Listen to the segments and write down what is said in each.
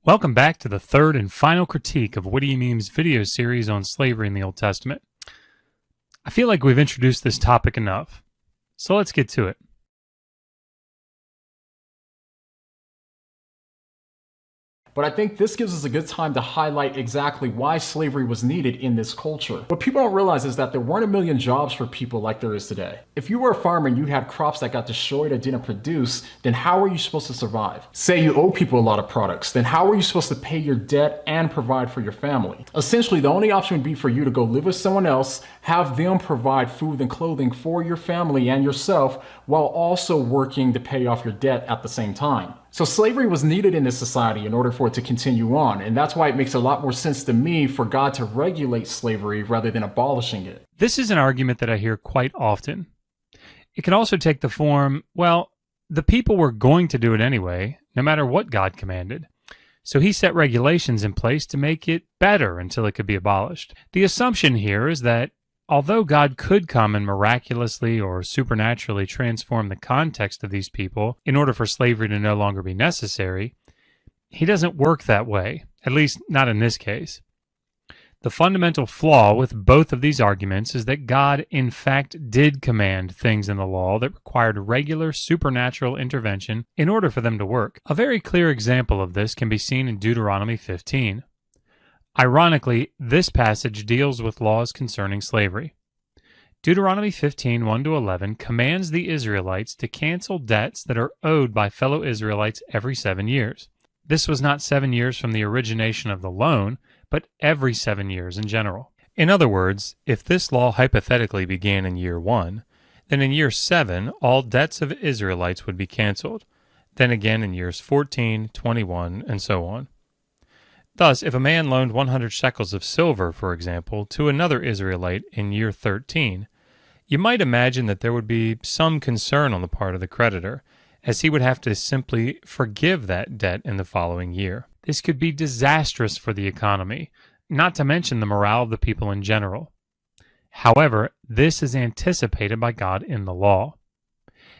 Welcome back to the third and final critique of Whaddo You Meme's video series on slavery in the Old Testament. I feel like we've introduced this topic enough, so let's get to it. But I think this gives us a good time to highlight exactly why slavery was needed in this culture. What people don't realize is that there weren't a million jobs for people like there is today. If you were a farmer and you had crops that got destroyed or didn't produce, then how are you supposed to survive? Say you owe people a lot of products, then how are you supposed to pay your debt and provide for your family? Essentially, the only option would be for you to go live with someone else, have them provide food and clothing for your family and yourself, while also working to pay off your debt at the same time. So slavery was needed in this society in order for it to continue on, and that's why it makes a lot more sense to me for God to regulate slavery rather than abolishing it. This is an argument that I hear quite often. It can also take the form, well, the people were going to do it anyway, no matter what God commanded. So he set regulations in place to make it better until it could be abolished. The assumption here is that although God could come and miraculously or supernaturally transform the context of these people in order for slavery to no longer be necessary, he doesn't work that way, at least not in this case. The fundamental flaw with both of these arguments is that God in fact did command things in the law that required regular supernatural intervention in order for them to work. A very clear example of this can be seen in Deuteronomy 15. Ironically, this passage deals with laws concerning slavery. Deuteronomy 15, 1-11 commands the Israelites to cancel debts that are owed by fellow Israelites every 7 years. This was not 7 years from the origination of the loan, but every 7 years in general. In other words, if this law hypothetically began in year 1, then in year 7, all debts of Israelites would be canceled. Then again in years 14, 21, and so on. Thus, if a man loaned 100 shekels of silver, for example, to another Israelite in year 13, you might imagine that there would be some concern on the part of the creditor, as he would have to simply forgive that debt in the following year. This could be disastrous for the economy, not to mention the morale of the people in general. However, this is anticipated by God in the law.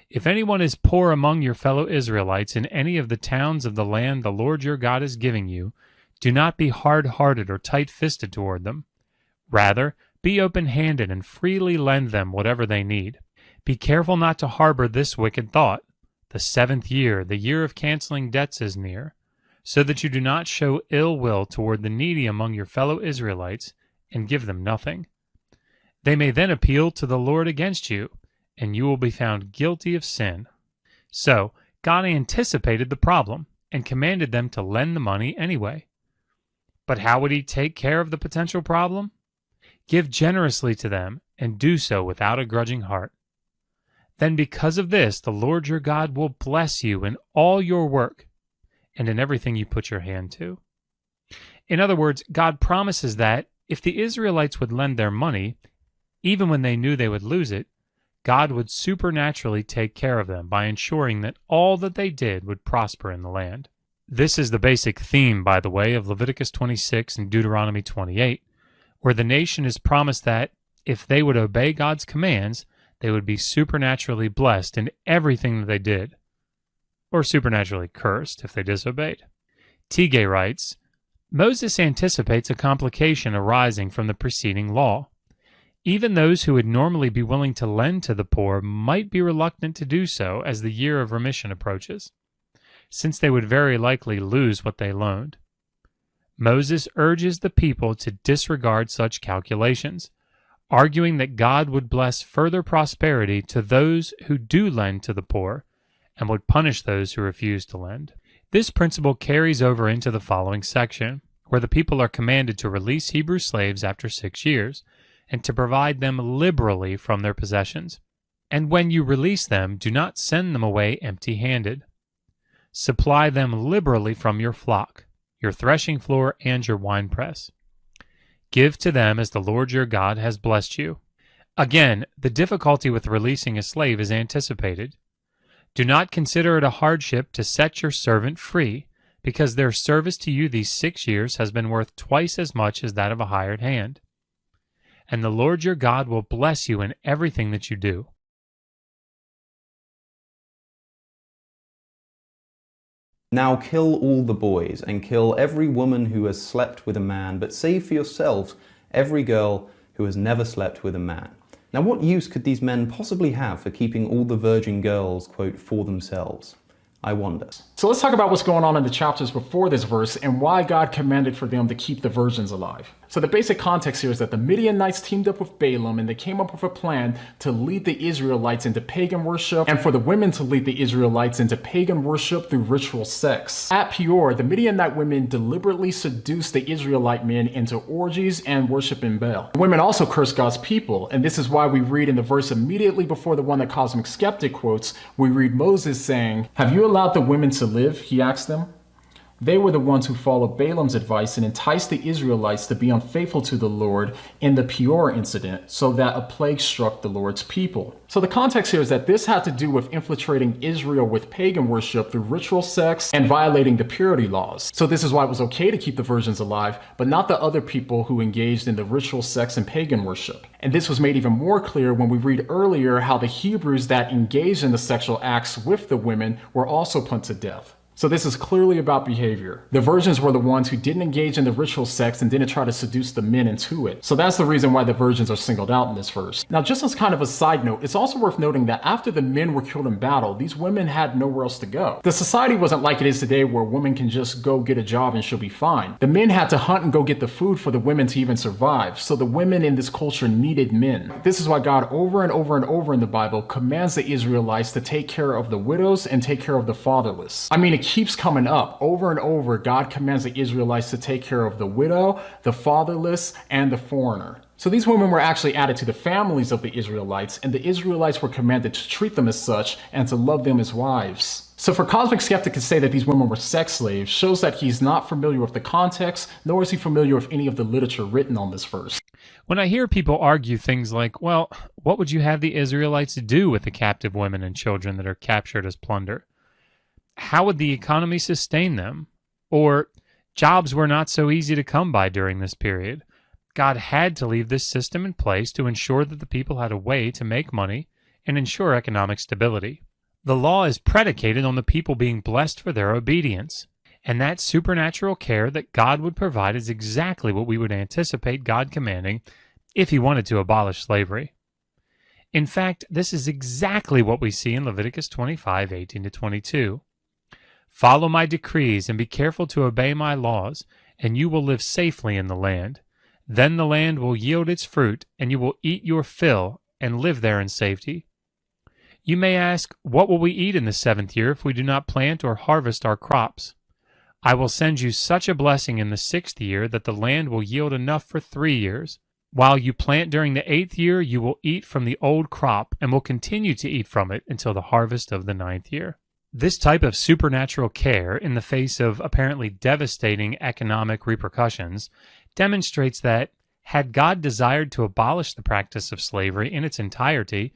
If anyone is poor among your fellow Israelites in any of the towns of the land the Lord your God is giving you, do not be hard-hearted or tight-fisted toward them. Rather, be open-handed and freely lend them whatever they need. Be careful not to harbor this wicked thought. The 7th year, the year of canceling debts, is near, so that you do not show ill will toward the needy among your fellow Israelites and give them nothing. They may then appeal to the Lord against you, and you will be found guilty of sin. So, God anticipated the problem and commanded them to lend the money anyway. But how would he take care of the potential problem? Give generously to them, and do so without a grudging heart. Then because of this, the Lord your God will bless you in all your work, and in everything you put your hand to. In other words, God promises that if the Israelites would lend their money, even when they knew they would lose it, God would supernaturally take care of them by ensuring that all that they did would prosper in the land. This is the basic theme, by the way, of Leviticus 26 and Deuteronomy 28, where the nation is promised that if they would obey God's commands, they would be supernaturally blessed in everything that they did, or supernaturally cursed if they disobeyed. Tige writes, Moses anticipates a complication arising from the preceding law. Even those who would normally be willing to lend to the poor might be reluctant to do so as the year of remission approaches, since they would very likely lose what they loaned. Moses urges the people to disregard such calculations, arguing that God would bless further prosperity to those who do lend to the poor, and would punish those who refuse to lend. This principle carries over into the following section, where the people are commanded to release Hebrew slaves after 6 years, and to provide them liberally from their possessions. And when you release them, do not send them away empty-handed. Supply them liberally from your flock, your threshing floor, and your winepress. Give to them as the Lord your God has blessed you. Again, the difficulty with releasing a slave is anticipated. Do not consider it a hardship to set your servant free, because their service to you these 6 years has been worth twice as much as that of a hired hand. And the Lord your God will bless you in everything that you do. Now kill all the boys, and kill every woman who has slept with a man, but save for yourselves every girl who has never slept with a man. Now what use could these men possibly have for keeping all the virgin girls, quote, for themselves? I wonder. So let's talk about what's going on in the chapters before this verse and why God commanded for them to keep the virgins alive. So the basic context here is that the Midianites teamed up with Balaam and they came up with a plan to lead the Israelites into pagan worship and for the women to lead the Israelites into pagan worship through ritual sex. At Peor, the Midianite women deliberately seduced the Israelite men into orgies and worshiping Baal. The women also cursed God's people, and this is why we read in the verse immediately before the one that Cosmic Skeptic quotes, we read Moses saying, "Have you allowed the women to live?" he asked them. They were the ones who followed Balaam's advice and enticed the Israelites to be unfaithful to the Lord in the Peor incident, so that a plague struck the Lord's people. So the context here is that this had to do with infiltrating Israel with pagan worship through ritual sex and violating the purity laws. So this is why it was okay to keep the virgins alive, but not the other people who engaged in the ritual sex and pagan worship. And this was made even more clear when we read earlier how the Hebrews that engaged in the sexual acts with the women were also put to death. So this is clearly about behavior. The virgins were the ones who didn't engage in the ritual sex and didn't try to seduce the men into it. So that's the reason why the virgins are singled out in this verse. Now, just as kind of a side note, it's also worth noting that after the men were killed in battle, these women had nowhere else to go. The society wasn't like it is today where women can just go get a job and she'll be fine. The men had to hunt and go get the food for the women to even survive. So the women in this culture needed men. This is why God over and over and over in the Bible commands the Israelites to take care of the widows and take care of the fatherless. I mean, it keeps coming up over and over. God commands the Israelites to take care of the widow, the fatherless, and the foreigner. So these women were actually added to the families of the Israelites, and the Israelites were commanded to treat them as such and to love them as wives. So for Cosmic Skeptic to say that these women were sex slaves shows that he's not familiar with the context, nor is he familiar with any of the literature written on this verse. When I hear people argue things like, well, what would you have the Israelites do with the captive women and children that are captured as plunder? How would the economy sustain them? Or jobs were not so easy to come by during this period. God had to leave this system in place to ensure that the people had a way to make money and ensure economic stability. The law is predicated on the people being blessed for their obedience. And that supernatural care that God would provide is exactly what we would anticipate God commanding if he wanted to abolish slavery. In fact, this is exactly what we see in Leviticus 25:18-22. Follow my decrees and be careful to obey my laws, and you will live safely in the land. Then the land will yield its fruit, and you will eat your fill and live there in safety. You may ask, what will we eat in the 7th year if we do not plant or harvest our crops? I will send you such a blessing in the 6th year that the land will yield enough for 3 years. While you plant during the 8th year, you will eat from the old crop and will continue to eat from it until the harvest of the 9th year. This type of supernatural care in the face of apparently devastating economic repercussions demonstrates that, had God desired to abolish the practice of slavery in its entirety,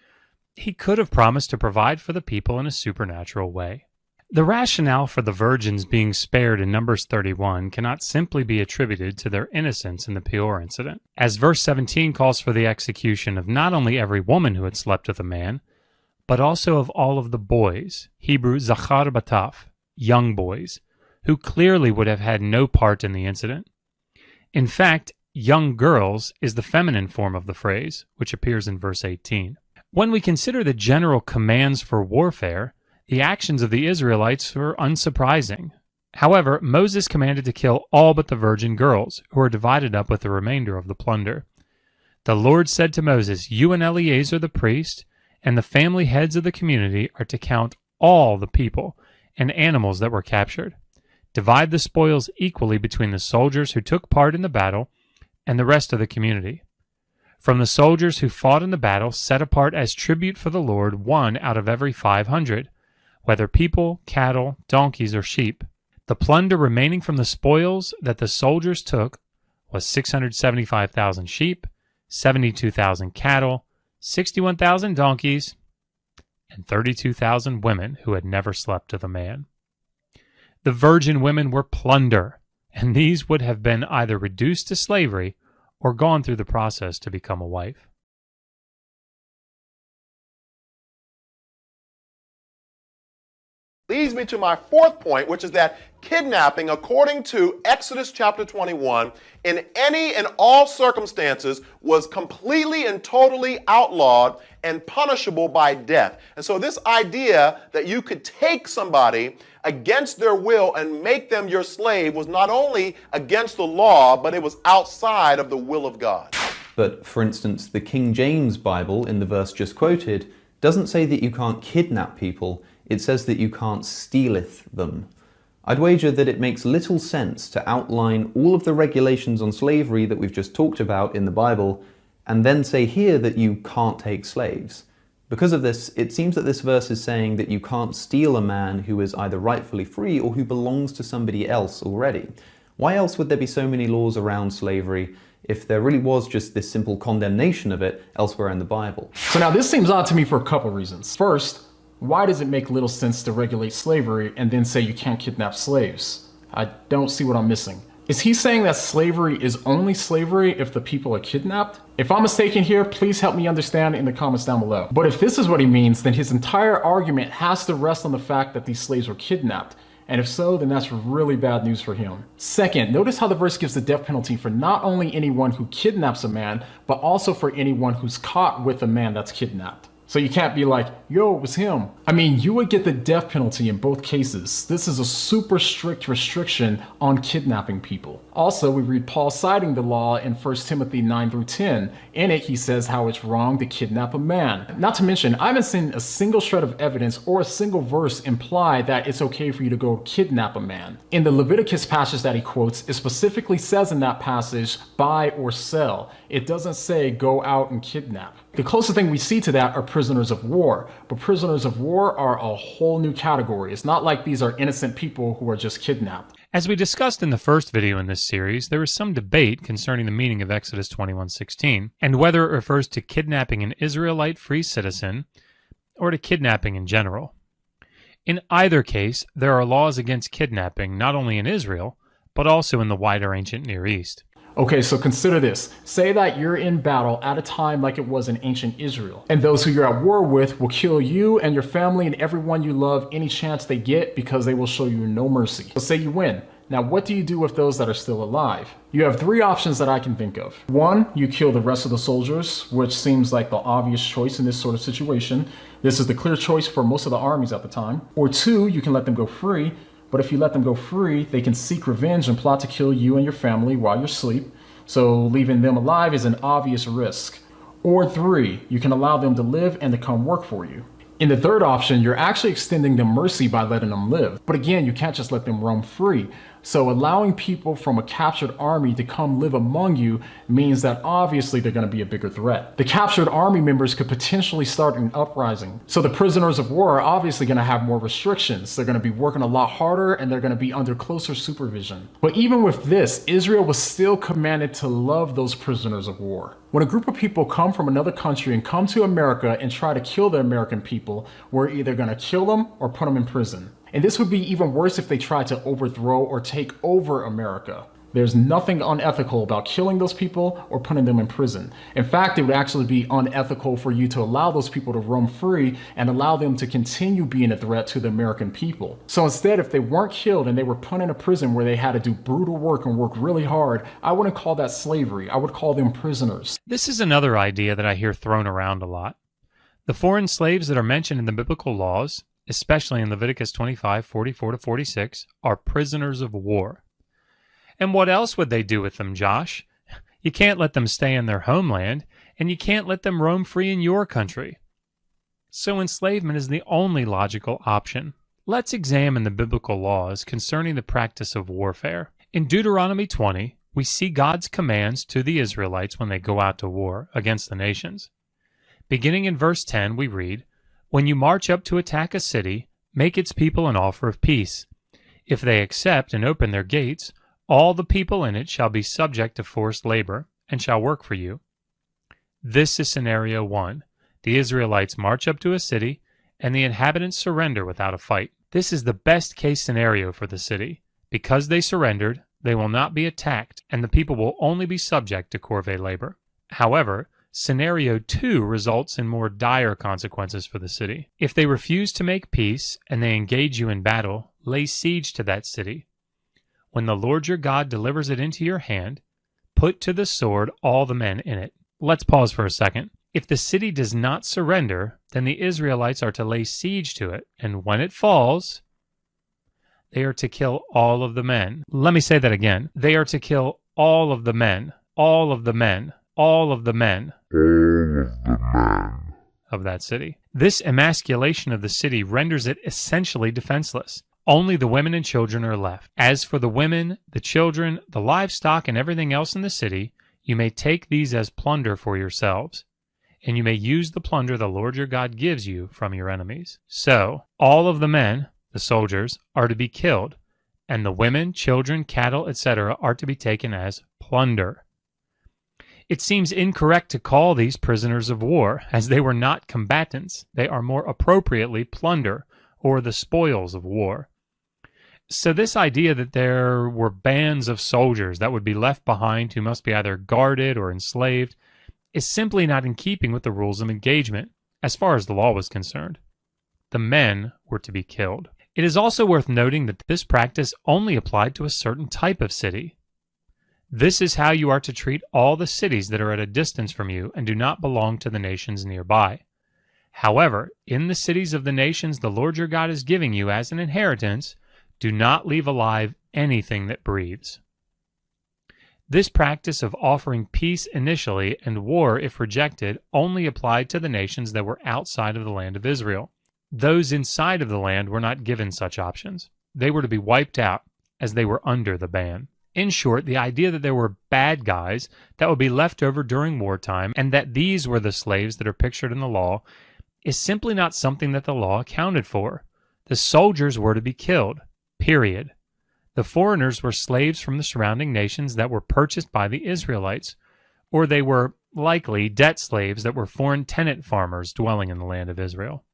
he could have promised to provide for the people in a supernatural way. The rationale for the virgins being spared in Numbers 31 cannot simply be attributed to their innocence in the Peor incident, as verse 17 calls for the execution of not only every woman who had slept with a man, but also of all of the boys, Hebrew zachar bataf, young boys, who clearly would have had no part in the incident. In fact, young girls is the feminine form of the phrase, which appears in verse 18. When we consider the general commands for warfare, the actions of the Israelites were unsurprising. However, Moses commanded to kill all but the virgin girls, who were divided up with the remainder of the plunder. The Lord said to Moses, "You and Eleazar the priest, and the family heads of the community are to count all the people and animals that were captured. Divide the spoils equally between the soldiers who took part in the battle and the rest of the community. From the soldiers who fought in the battle, set apart as tribute for the Lord 1 out of every 500, whether people, cattle, donkeys, or sheep. The plunder remaining from the spoils that the soldiers took was 675,000 sheep, 72,000 cattle, 61,000 donkeys, and 32,000 women who had never slept with a man." The virgin women were plunder, and these would have been either reduced to slavery or gone through the process to become a wife. leads me to my fourth point, which is that kidnapping, according to Exodus chapter 21, in any and all circumstances was completely and totally outlawed and punishable by death. And so this idea that you could take somebody against their will and make them your slave was not only against the law, but it was outside of the will of God. But for instance, the King James Bible, in the verse just quoted, doesn't say that you can't kidnap people, it says that you can't stealeth them. I'd wager that it makes little sense to outline all of the regulations on slavery that we've just talked about in the Bible, and then say here that you can't take slaves. Because of this, it seems that this verse is saying that you can't steal a man who is either rightfully free or who belongs to somebody else already. Why else would there be so many laws around slavery if there really was just this simple condemnation of it elsewhere in the Bible? So now this seems odd to me for a couple reasons. First, why does it make little sense to regulate slavery and then say you can't kidnap slaves? I don't see what I'm missing. Is he saying that slavery is only slavery if the people are kidnapped? If I'm mistaken here, please help me understand in the comments down below. But if this is what he means, then his entire argument has to rest on the fact that these slaves were kidnapped. And if so, then that's really bad news for him. Second, notice how the verse gives the death penalty for not only anyone who kidnaps a man, but also for anyone who's caught with a man that's kidnapped. So you can't be like, yo, it was him. I mean, you would get the death penalty in both cases. This is a super strict restriction on kidnapping people. Also, we read Paul citing the law in 1 Timothy 9 through 10. In it, he says how it's wrong to kidnap a man. Not to mention, I haven't seen a single shred of evidence or a single verse imply that it's okay for you to go kidnap a man. In the Leviticus passage that he quotes, it specifically says in that passage, buy or sell. It doesn't say go out and kidnap. The closest thing we see to that are prisoners of war, but prisoners of war are a whole new category. It's not like these are innocent people who are just kidnapped. As we discussed in the first video in this series, there is some debate concerning the meaning of Exodus 21:16 and whether it refers to kidnapping an Israelite free citizen or to kidnapping in general. In either case, there are laws against kidnapping not only in Israel, but also in the wider ancient Near East. Okay, so consider this. Say that you're in battle at a time like it was in ancient Israel, and those who you're at war with will kill you and your family and everyone you love any chance they get because they will show you no mercy. So say you win. Now, what do you do with those that are still alive? You have three options that I can think of. One, you kill the rest of the soldiers, which seems like the obvious choice in this sort of situation. This is the clear choice for most of the armies at the time. Or two, you can let them go free. But if you let them go free, they can seek revenge and plot to kill you and your family while you're asleep. So leaving them alive is an obvious risk. Or three, you can allow them to live and to come work for you. In the third option, you're actually extending them mercy by letting them live. But again, you can't just let them roam free. So allowing people from a captured army to come live among you means that obviously they're going to be a bigger threat. The captured army members could potentially start an uprising. So the prisoners of war are obviously going to have more restrictions. They're going to be working a lot harder and they're going to be under closer supervision. But even with this, Israel was still commanded to love those prisoners of war. When a group of people come from another country and come to America and try to kill the American people, we're either going to kill them or put them in prison. And this would be even worse if they tried to overthrow or take over America. There's nothing unethical about killing those people or putting them in prison. In fact, it would actually be unethical for you to allow those people to roam free and allow them to continue being a threat to the American people. So instead, if they weren't killed and they were put in a prison where they had to do brutal work and work really hard, I wouldn't call that slavery. I would call them prisoners. This is another idea that I hear thrown around a lot. The foreign slaves that are mentioned in the biblical laws, especially in Leviticus 25:44-46, are prisoners of war. And what else would they do with them, Josh? You can't let them stay in their homeland, and you can't let them roam free in your country. So enslavement is the only logical option. Let's examine the biblical laws concerning the practice of warfare. In Deuteronomy 20, we see God's commands to the Israelites when they go out to war against the nations. Beginning in verse 10, we read, "When you march up to attack a city, make its people an offer of peace. If they accept and open their gates, all the people in it shall be subject to forced labor and shall work for you." This is scenario 1. The Israelites march up to a city, and the inhabitants surrender without a fight. This is the best case scenario for the city. Because they surrendered, they will not be attacked, and the people will only be subject to corvée labor. However, Scenario 2 results in more dire consequences for the city. If they refuse to make peace and they engage you in battle, lay siege to that city. When the Lord your God delivers it into your hand, put to the sword all the men in it. Let's pause for a second. If the city does not surrender, then the Israelites are to lay siege to it, and when it falls, they are to kill all of the men. Let me say that again. They are to kill all of the men, all of the men, all of the men of that city. This emasculation of the city renders it essentially defenseless. Only the women and children are left. As for the women, the children, the livestock, and everything else in the city, you may take these as plunder for yourselves, and you may use the plunder the Lord your God gives you from your enemies. So, all of the men, the soldiers, are to be killed, and the women, children, cattle, etc. are to be taken as plunder. It seems incorrect to call these prisoners of war, as they were not combatants. They are more appropriately plunder, or the spoils of war. So this idea that there were bands of soldiers that would be left behind who must be either guarded or enslaved is simply not in keeping with the rules of engagement, as far as the law was concerned. The men were to be killed. It is also worth noting that this practice only applied to a certain type of city. This is how you are to treat all the cities that are at a distance from you and do not belong to the nations nearby. However, in the cities of the nations the Lord your God is giving you as an inheritance, do not leave alive anything that breathes. This practice of offering peace initially and war if rejected only applied to the nations that were outside of the land of Israel. Those inside of the land were not given such options. They were to be wiped out as they were under the ban. In short, the idea that there were bad guys that would be left over during wartime and that these were the slaves that are pictured in the law is simply not something that the law accounted for. The soldiers were to be killed, period. The foreigners were slaves from the surrounding nations that were purchased by the Israelites, or they were likely debt slaves that were foreign tenant farmers dwelling in the land of Israel.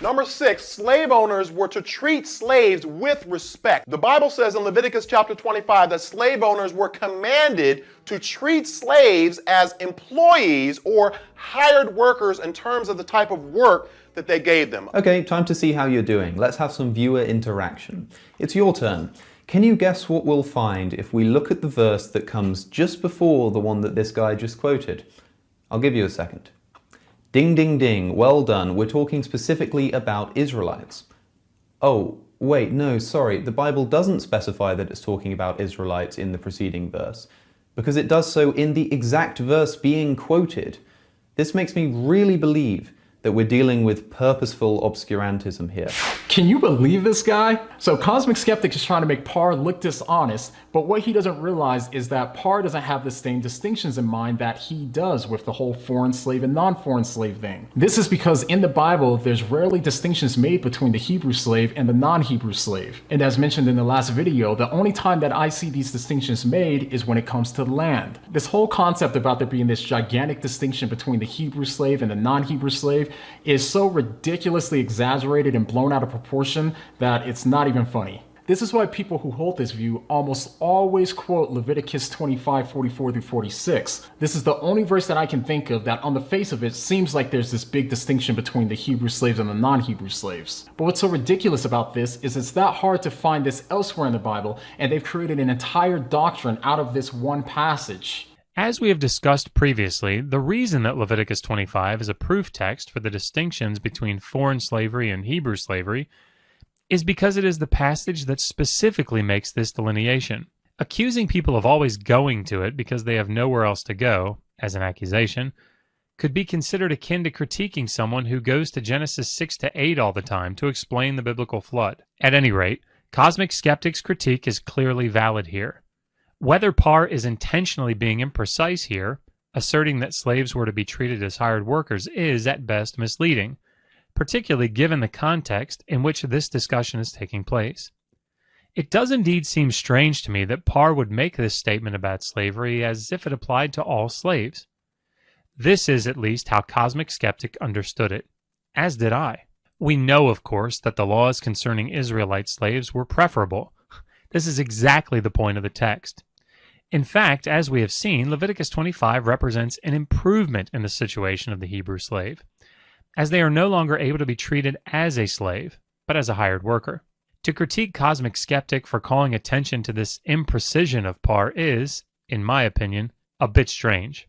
Number 6, slave owners were to treat slaves with respect. The Bible says in Leviticus chapter 25 that slave owners were commanded to treat slaves as employees or hired workers in terms of the type of work that they gave them. Okay, time to see how you're doing. Let's have some viewer interaction. It's your turn. Can you guess what we'll find if we look at the verse that comes just before the one that this guy just quoted? I'll give you a second. Ding, ding, ding. Well done. We're talking specifically about Israelites. Oh, wait, no, sorry. The Bible doesn't specify that it's talking about Israelites in the preceding verse, because it does so in the exact verse being quoted. This makes me really believe that we're dealing with purposeful obscurantism here. Can you believe this guy? So Cosmic Skeptic is trying to make Parr look dishonest, but what he doesn't realize is that Parr doesn't have the same distinctions in mind that he does with the whole foreign slave and non-foreign slave thing. This is because in the Bible, there's rarely distinctions made between the Hebrew slave and the non-Hebrew slave. And as mentioned in the last video, the only time that I see these distinctions made is when it comes to land. This whole concept about there being this gigantic distinction between the Hebrew slave and the non-Hebrew slave is so ridiculously exaggerated and blown out of proportion that it's not even funny. This is why people who hold this view almost always quote Leviticus 25:44-46. This is the only verse that I can think of that on the face of it seems like there's this big distinction between the Hebrew slaves and the non-Hebrew slaves. But what's so ridiculous about this is it's that hard to find this elsewhere in the Bible, and they've created an entire doctrine out of this one passage. As we have discussed previously, the reason that Leviticus 25 is a proof text for the distinctions between foreign slavery and Hebrew slavery is because it is the passage that specifically makes this delineation. Accusing people of always going to it because they have nowhere else to go, as an accusation, could be considered akin to critiquing someone who goes to Genesis 6-8 all the time to explain the biblical flood. At any rate, Cosmic Skeptic's critique is clearly valid here. Whether Parr is intentionally being imprecise here, asserting that slaves were to be treated as hired workers is at best misleading, particularly given the context in which this discussion is taking place. It does indeed seem strange to me that Parr would make this statement about slavery as if it applied to all slaves. This is at least how Cosmic Skeptic understood it, as did I. We know, of course, that the laws concerning Israelite slaves were preferable. This is exactly the point of the text. In fact, as we have seen, Leviticus 25 represents an improvement in the situation of the Hebrew slave, as they are no longer able to be treated as a slave, but as a hired worker. To critique Cosmic Skeptic for calling attention to this imprecision of Parr is, in my opinion, a bit strange.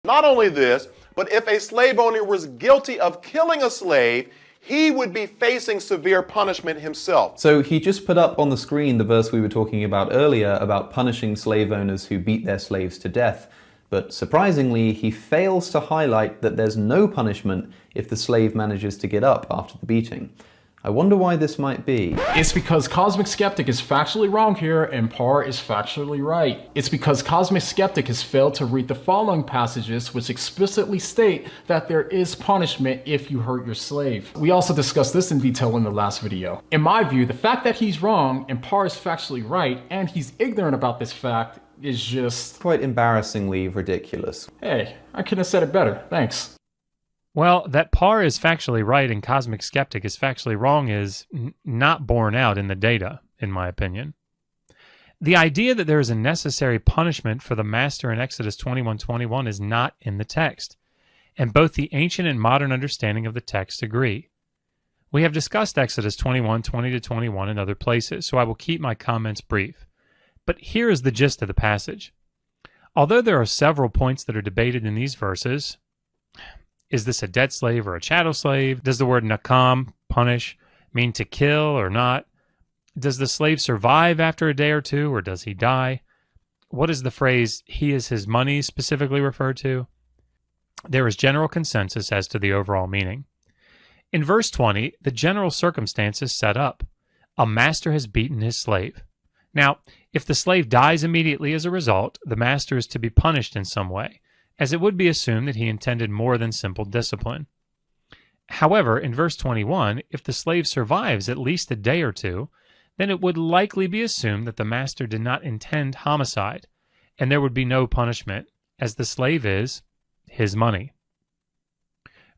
Not only this, but if a slave owner was guilty of killing a slave, he would be facing severe punishment himself. So he just put up on the screen the verse we were talking about earlier about punishing slave owners who beat their slaves to death. But surprisingly, he fails to highlight that there's no punishment if the slave manages to get up after the beating. I wonder why this might be. It's because Cosmic Skeptic is factually wrong here and Parr is factually right. It's because Cosmic Skeptic has failed to read the following passages which explicitly state that there is punishment if you hurt your slave. We also discussed this in detail in the last video. In my view, the fact that he's wrong and Parr is factually right and he's ignorant about this fact is just quite embarrassingly ridiculous. Hey, I couldn't have said it better. Thanks. Well, that Parr is factually right and Cosmic Skeptic is factually wrong is not borne out in the data, in my opinion. The idea that there is a necessary punishment for the master in Exodus 21:21 is not in the text, and both the ancient and modern understanding of the text agree. We have discussed Exodus 21:20-21 in other places, so I will keep my comments brief. But here is the gist of the passage. Although there are several points that are debated in these verses, is this a debt slave or a chattel slave? Does the word nakam, punish, mean to kill or not? Does the slave survive after a day or two, or does he die? What does the phrase, he is his money, specifically refer to? There is general consensus as to the overall meaning. In verse 20, the general circumstance is set up. A master has beaten his slave. Now, if the slave dies immediately as a result, the master is to be punished in some way, as it would be assumed that he intended more than simple discipline. However, in verse 21, if the slave survives at least a day or two, then it would likely be assumed that the master did not intend homicide, and there would be no punishment, as the slave is his money.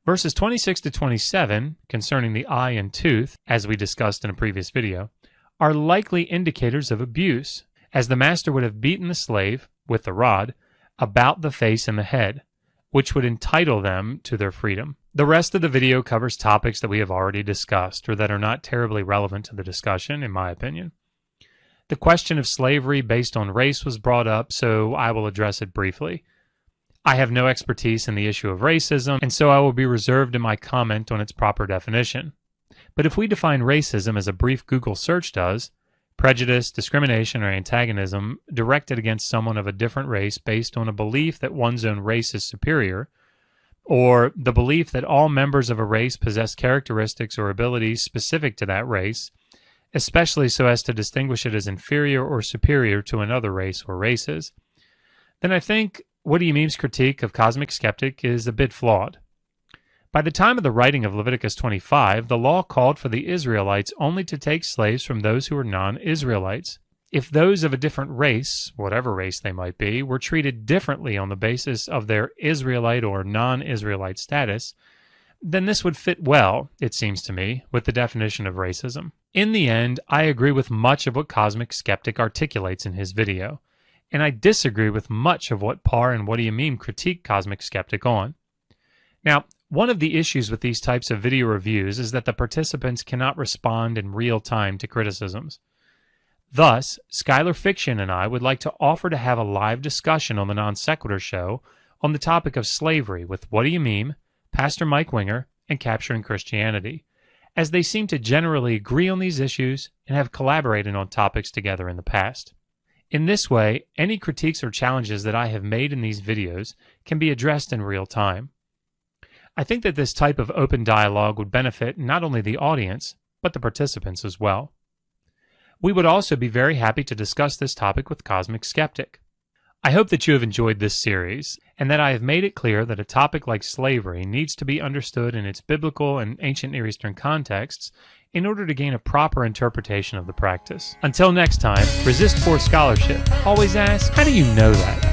Verses 26-27, concerning the eye and tooth, as we discussed in a previous video, are likely indicators of abuse, as the master would have beaten the slave, with the rod, about the face and the head, which would entitle them to their freedom. The rest of the video covers topics that we have already discussed or that are not terribly relevant to the discussion, in my opinion. The question of slavery based on race was brought up, so I will address it briefly. I have no expertise in the issue of racism, and so I will be reserved in my comment on its proper definition. But if we define racism as a brief Google search does, prejudice, discrimination, or antagonism directed against someone of a different race based on a belief that one's own race is superior, or the belief that all members of a race possess characteristics or abilities specific to that race, especially so as to distinguish it as inferior or superior to another race or races, then I think Whaddo You Meme's critique of Cosmic Skeptic is a bit flawed. By the time of the writing of Leviticus 25, the law called for the Israelites only to take slaves from those who were non-Israelites. If those of a different race, whatever race they might be, were treated differently on the basis of their Israelite or non-Israelite status, then this would fit well, it seems to me, with the definition of racism. In the end, I agree with much of what Cosmic Skeptic articulates in his video, and I disagree with much of what Parr and Whaddo You Meme critique Cosmic Skeptic on. Now, one of the issues with these types of video reviews is that the participants cannot respond in real time to criticisms. Thus, Skylar Fiction and I would like to offer to have a live discussion on the Non Sequitur show on the topic of slavery with Whaddo You Meme, Pastor Mike Winger, and Capturing Christianity, as they seem to generally agree on these issues and have collaborated on topics together in the past. In this way, any critiques or challenges that I have made in these videos can be addressed in real time. I think that this type of open dialogue would benefit not only the audience, but the participants as well. We would also be very happy to discuss this topic with Cosmic Skeptic. I hope that you have enjoyed this series, and that I have made it clear that a topic like slavery needs to be understood in its biblical and ancient Near Eastern contexts in order to gain a proper interpretation of the practice. Until next time, resist poor scholarship. Always ask, how do you know that?